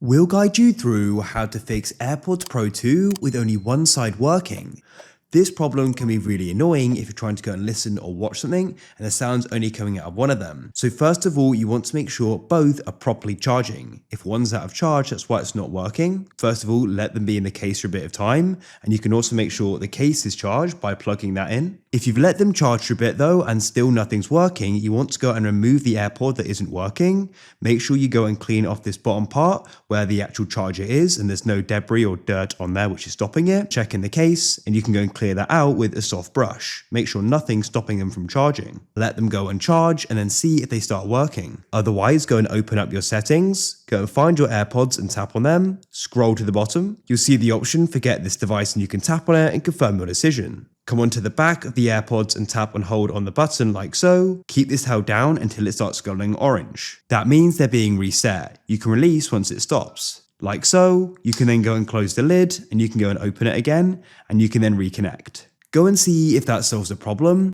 We'll guide you through how to fix AirPods Pro 2 with only one side working. This problem can be really annoying if you're trying to go and listen or watch something and the sound's only coming out of one of them. So first of all, you want to make sure both are properly charging. If one's out of charge, that's why it's not working. First of all, let them be in the case for a bit of time, and you can also make sure the case is charged by plugging that in. If you've let them charge for a bit though and still nothing's working, you want to go and remove the AirPod that isn't working. Make sure you go and clean off this bottom part where the actual charger is and there's no debris or dirt on there which is stopping it. Check in the case and you can go and clear that out with a soft brush. Make sure nothing's stopping them from charging. Let them go and charge and then see if they start working. Otherwise, go and open up your settings, go and find your AirPods and tap on them, scroll to the bottom. You'll see the option forget this device and you can tap on it and confirm your decision. Come onto the back of the AirPods and tap and hold on the button like so. Keep this held down until it starts glowing orange. That means they're being reset. You can release once it stops. Like so. You can then go and close the lid and you can go and open it again and you can then reconnect. Go and see if that solves the problem.